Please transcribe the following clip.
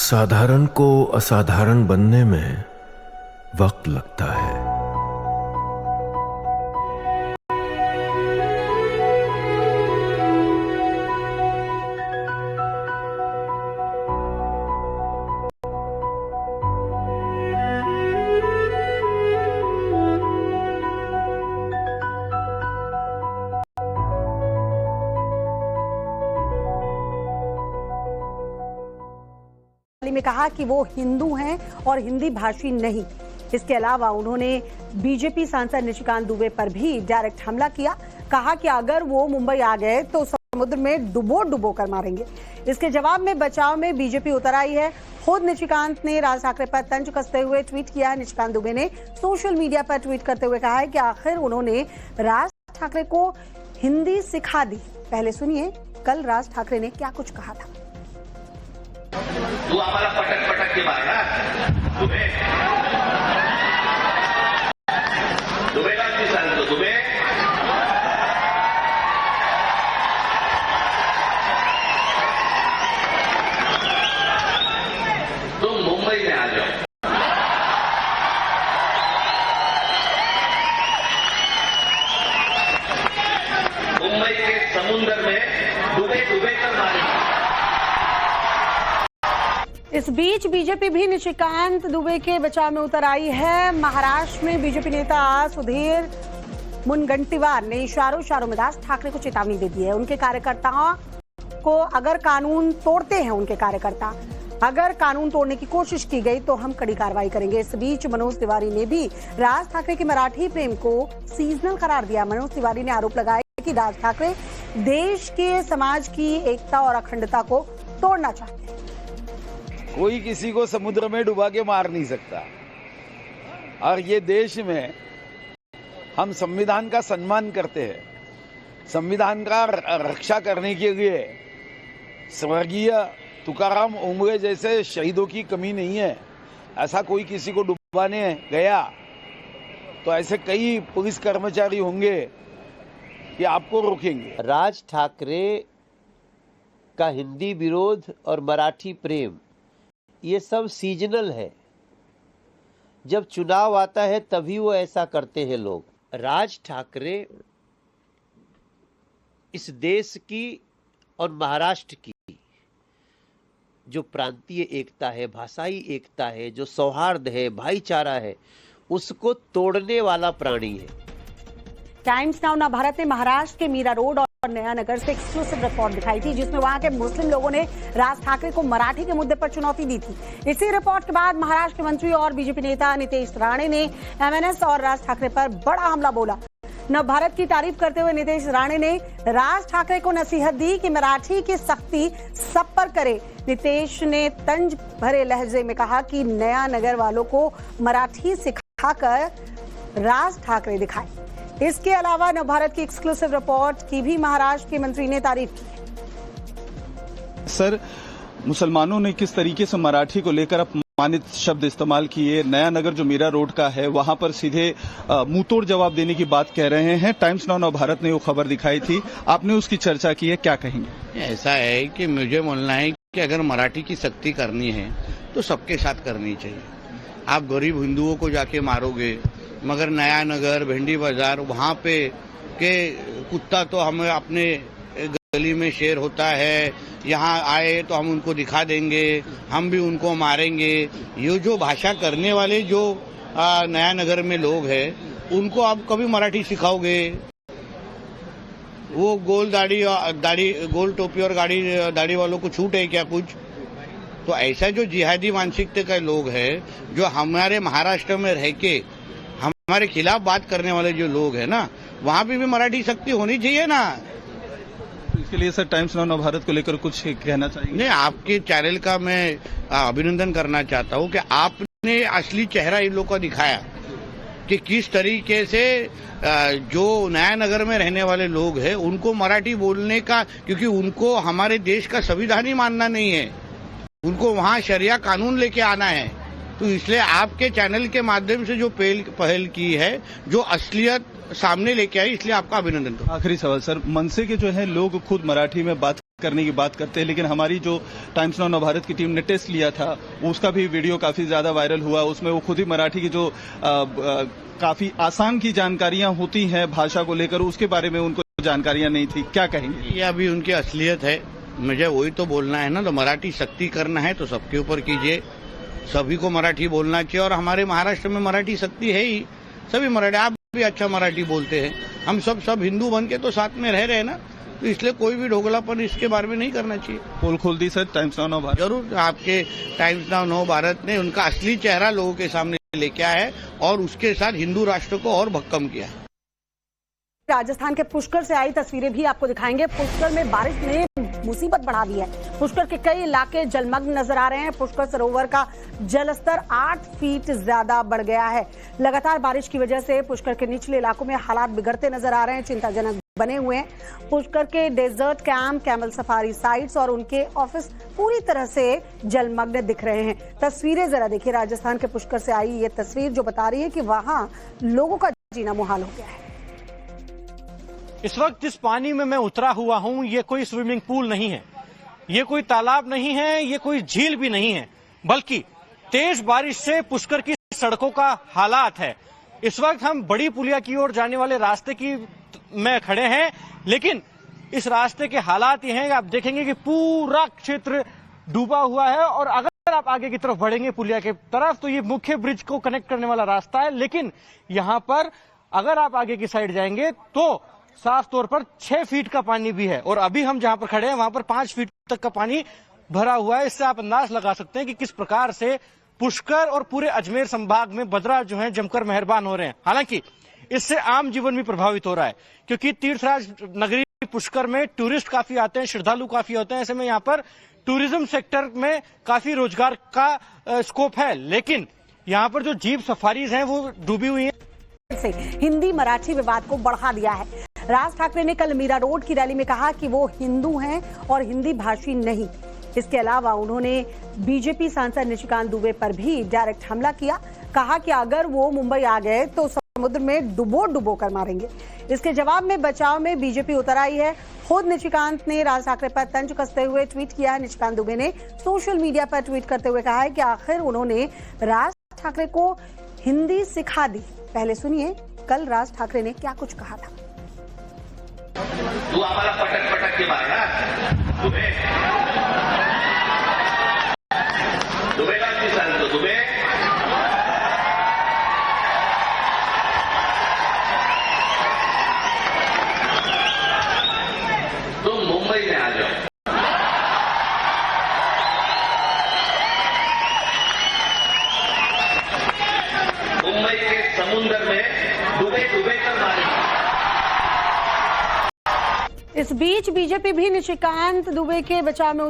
साधारण को असाधारण बनने में वक्त लगता है। में कहा कि वो हिंदू हैं और हिंदी भाषी नहीं। इसके अलावा उन्होंने बीजेपी सांसद निशिकांत दुबे पर भी डायरेक्ट हमला किया। कहा कि अगर वो मुंबई आ गए तो समुद्र में डुबो कर मारेंगे। इसके जवाब में बचाव में बीजेपी उतर आई है। खुद निशिकांत ने राज ठाकरे पर तंज कसते हुए ट्वीट किया। निशिकांत दुबे ने सोशल मीडिया पर ट्वीट करते हुए कहा है कि आखिर उन्होंने राज ठाकरे को हिंदी सिखा दी। पहले सुनिए कल राज ठाकरे ने क्या कुछ कहा था। तू आम्हाला पटक पटक के मारला दुबे दुबेला मी सांगतो दुबे तुम मुंबई में आ जाओ। मुंबई के समुद्र में डूबे कर मारेंगे। इस बीच बीजेपी भी निशिकांत दुबे के बचाव में उतर आई है। महाराष्ट्र में बीजेपी नेता सुधीर मुनगंटीवार ने इशारों में राज ठाकरे को चेतावनी दे दी है। उनके कार्यकर्ताओं को अगर कानून तोड़ते हैं अगर कानून तोड़ने की कोशिश की गई तो हम कड़ी कार्रवाई करेंगे। इस बीच मनोज तिवारी ने भी राज ठाकरे के मराठी प्रेम को सीजनल करार दिया। मनोज तिवारी ने आरोप लगाया कि राज ठाकरे देश के समाज की एकता और अखंडता को तोड़ना चाहते हैं। कोई किसी को समुद्र में डुबा के मार नहीं सकता और ये देश में हम संविधान का सम्मान करते हैं। संविधान का रक्षा करने के लिए स्वर्गीय तुकाराम ओंबळे जैसे शहीदों की कमी नहीं है। ऐसा कोई किसी को डुबाने गया तो ऐसे कई पुलिस कर्मचारी होंगे कि आपको रोकेंगे। राज ठाकरे का हिंदी विरोध और मराठी प्रेम ये सब सीजनल है। जब चुनाव आता है तभी वो ऐसा करते हैं लोग। राज ठाकरे इस देश की और महाराष्ट्र की जो प्रांतीय एकता है, भाषाई एकता है, जो सौहार्द है, भाईचारा है, उसको तोड़ने वाला प्राणी है। टाइम्स नाउ भारत ने महाराष्ट्र के मीरा रोड और नया नगर से एक्सक्लूसिव रिपोर्ट दिखाई थी जिसमें वहां के मुस्लिम लोगों ने राज ठाकरे को मराठी के मुद्दे पर चुनौती दी थी। इसी रिपोर्ट के बाद महाराष्ट्र के मंत्री और बीजेपी नेता नितेश राणे ने एमएनएस और राज ठाकरे पर बड़ा हमला बोला। नवभारत की तारीफ करते हुए नितेश राणे ने राज ठाकरे को नसीहत दी कि मराठी की सख्ती सब पर करे। नितेश ने तंज भरे लहजे में कहा कि नया नगर वालों को मराठी सिखाकर राज ठाकरे दिखाए। इसके अलावा नवभारत की एक्सक्लूसिव रिपोर्ट की भी महाराष्ट्र के मंत्री ने तारीफ की। सर, मुसलमानों ने किस तरीके से मराठी को लेकर अपमानित शब्द इस्तेमाल किए। नया नगर जो मीरा रोड का है वहां पर सीधे मुंहतोड़ जवाब देने की बात कह रहे हैं। टाइम्स नाउ नवभारत ने वो खबर दिखाई थी, आपने उसकी चर्चा की है, क्या कहेंगे? ऐसा है कि मुझे बोलना है कि अगर मराठी की सख्ती करनी है तो सबके साथ करनी चाहिए। आप गरीब हिंदुओं को जाके मारोगे, मगर नया नगर, भेंडी बाजार, वहाँ पे के कुत्ता तो हमें अपने गली में शेर होता है, यहाँ आए तो हम उनको दिखा देंगे, हम भी उनको मारेंगे। ये जो भाषा करने वाले जो नया नगर में लोग हैं उनको आप कभी मराठी सिखाओगे? वो गोल दाढ़ी गोल टोपी और दाढ़ी वालों को छूट है क्या कुछ? तो ऐसा जो जिहादी मानसिकता के लोग हैं, जो हमारे महाराष्ट्र में रह के हमारे खिलाफ बात करने वाले जो लोग हैं ना, वहाँ पे भी मराठी शक्ति होनी चाहिए ना। इसके लिए सर टाइम्स नाउ नवभारत को लेकर कुछ कहना चाहिए? नहीं, आपके चैनल का मैं अभिनंदन करना चाहता हूँ कि आपने असली चेहरा इन लोगों को दिखाया कि किस तरीके से जो नया नगर में रहने वाले लोग हैं उनको मराठी बोलने का, क्योंकि उनको हमारे देश का संविधान ही मानना नहीं है, उनको वहाँ शरिया कानून लेके आना है। तो इसलिए आपके चैनल के माध्यम से जो पहल की है, जो असलियत सामने लेके आई, इसलिए आपका अभिनंदन। आखिरी सवाल सर, मनसे के जो है लोग खुद मराठी में बात करने की बात करते हैं, लेकिन हमारी जो टाइम्स नाउ नवभारत की टीम ने टेस्ट लिया था उसका भी वीडियो काफी ज्यादा वायरल हुआ। उसमें वो खुद ही मराठी की जो काफी आसान की जानकारियां होती हैं भाषा को लेकर, उसके बारे में उनको जानकारियां नहीं थी। क्या कहेंगे? ये अभी उनकी असलियत है, मुझे वही तो बोलना है ना। तो मराठी सख्ती करना है तो सबके ऊपर कीजिए, सभी को मराठी बोलना चाहिए। और हमारे महाराष्ट्र में मराठी सख्ती है ही, सभी मराठी, आप भी अच्छा मराठी बोलते हैं, हम सब हिंदू बन के तो साथ में रह रहे हैं ना, तो इसलिए कोई भी ढोगलापन इसके बारे में नहीं करना चाहिए। पोल खोल दी सर टाइम्स नाउ नवभारत। जरूर, आपके टाइम्स नाउ नवभारत ने उनका असली चेहरा लोगों के सामने लेके आया है और उसके साथ हिंदू राष्ट्र को और भक्कम किया है। राजस्थान के पुष्कर से आई तस्वीरें भी आपको दिखाएंगे। पुष्कर में बारिश ने मुसीबत बढ़ा दी है। पुष्कर के कई इलाके जलमग्न नजर आ रहे हैं। पुष्कर सरोवर का जलस्तर 8 फीट ज्यादा बढ़ गया है। लगातार बारिश की वजह से पुष्कर के निचले इलाकों में हालात बिगड़ते नजर आ रहे हैं, चिंताजनक बने हुए हैं। पुष्कर के desert camp, camel safari sites और उनके ऑफिस पूरी तरह से जलमग्न दिख रहे हैं। तस्वीरें जरा देखिए, राजस्थान के पुष्कर से आई ये तस्वीर जो बता रही है कि वहां लोगों का जीना मुहाल हो गया है। इस वक्त जिस पानी में मैं उतरा हुआ हूं, ये कोई स्विमिंग पूल नहीं है, ये कोई तालाब नहीं है, ये कोई झील भी नहीं है, बल्कि तेज बारिश से पुष्कर की सड़कों का हालात है। इस वक्त हम बड़ी पुलिया की ओर जाने वाले रास्ते की में खड़े हैं, लेकिन इस रास्ते के हालात ये हैं, आप देखेंगे कि पूरा क्षेत्र डूबा हुआ है। और अगर आप आगे की तरफ बढ़ेंगे पुलिया के तरफ, तो ये मुख्य ब्रिज को कनेक्ट करने वाला रास्ता है, लेकिन यहाँ पर अगर आप आगे की साइड जाएंगे तो साफ तौर पर 6 फीट का पानी भी है। और अभी हम जहां पर खड़े हैं वहां पर 5 फीट तक का पानी भरा हुआ है। इससे आप अंदाज लगा सकते हैं कि किस प्रकार से पुष्कर और पूरे अजमेर संभाग में बदरा जो है जमकर मेहरबान हो रहे हैं। हालांकि इससे आम जीवन भी प्रभावित हो रहा है, क्योंकि तीर्थराज नगरी पुष्कर में टूरिस्ट काफी आते हैं, श्रद्धालु काफी होते हैं। ऐसे में यहाँ पर टूरिज्म सेक्टर में काफी रोजगार का स्कोप है, लेकिन यहाँ पर जो जीप सफारीज हैं वो डूबी हुई हैं। से हिंदी मराठी विवाद को बढ़ा दिया है। राज ठाकरे ने कल मीरा रोड की रैली में कहा कि वो हिंदू हैं और हिंदी भाषी नहीं। इसके अलावा उन्होंने बीजेपी सांसद निशिकांत दुबे पर भी डायरेक्ट हमला किया। कहा कि अगर वो मुंबई आ गए तो समुद्र में डुबो कर मारेंगे। इसके जवाब में बचाव में बीजेपी उतर आई है। खुद निशिकांत ने राज ठाकरे पर तंज कसते हुए ट्वीट किया है। निशिकांत दुबे ने सोशल मीडिया पर ट्वीट करते हुए कहा है कि आखिर उन्होंने राज ठाकरे को हिंदी सिखा दी। पहले सुनिए कल राज ठाकरे ने क्या कुछ कहा था। तू आम्हाला पटक के मारना, दुबेला की सांगतो दुबे, तुम मुंबई में आ जाओ। मुंबई के समुद्र में डूबे कर मारेंगे। इस बीच बीजेपी भी निशिकांत दुबे के बचाव में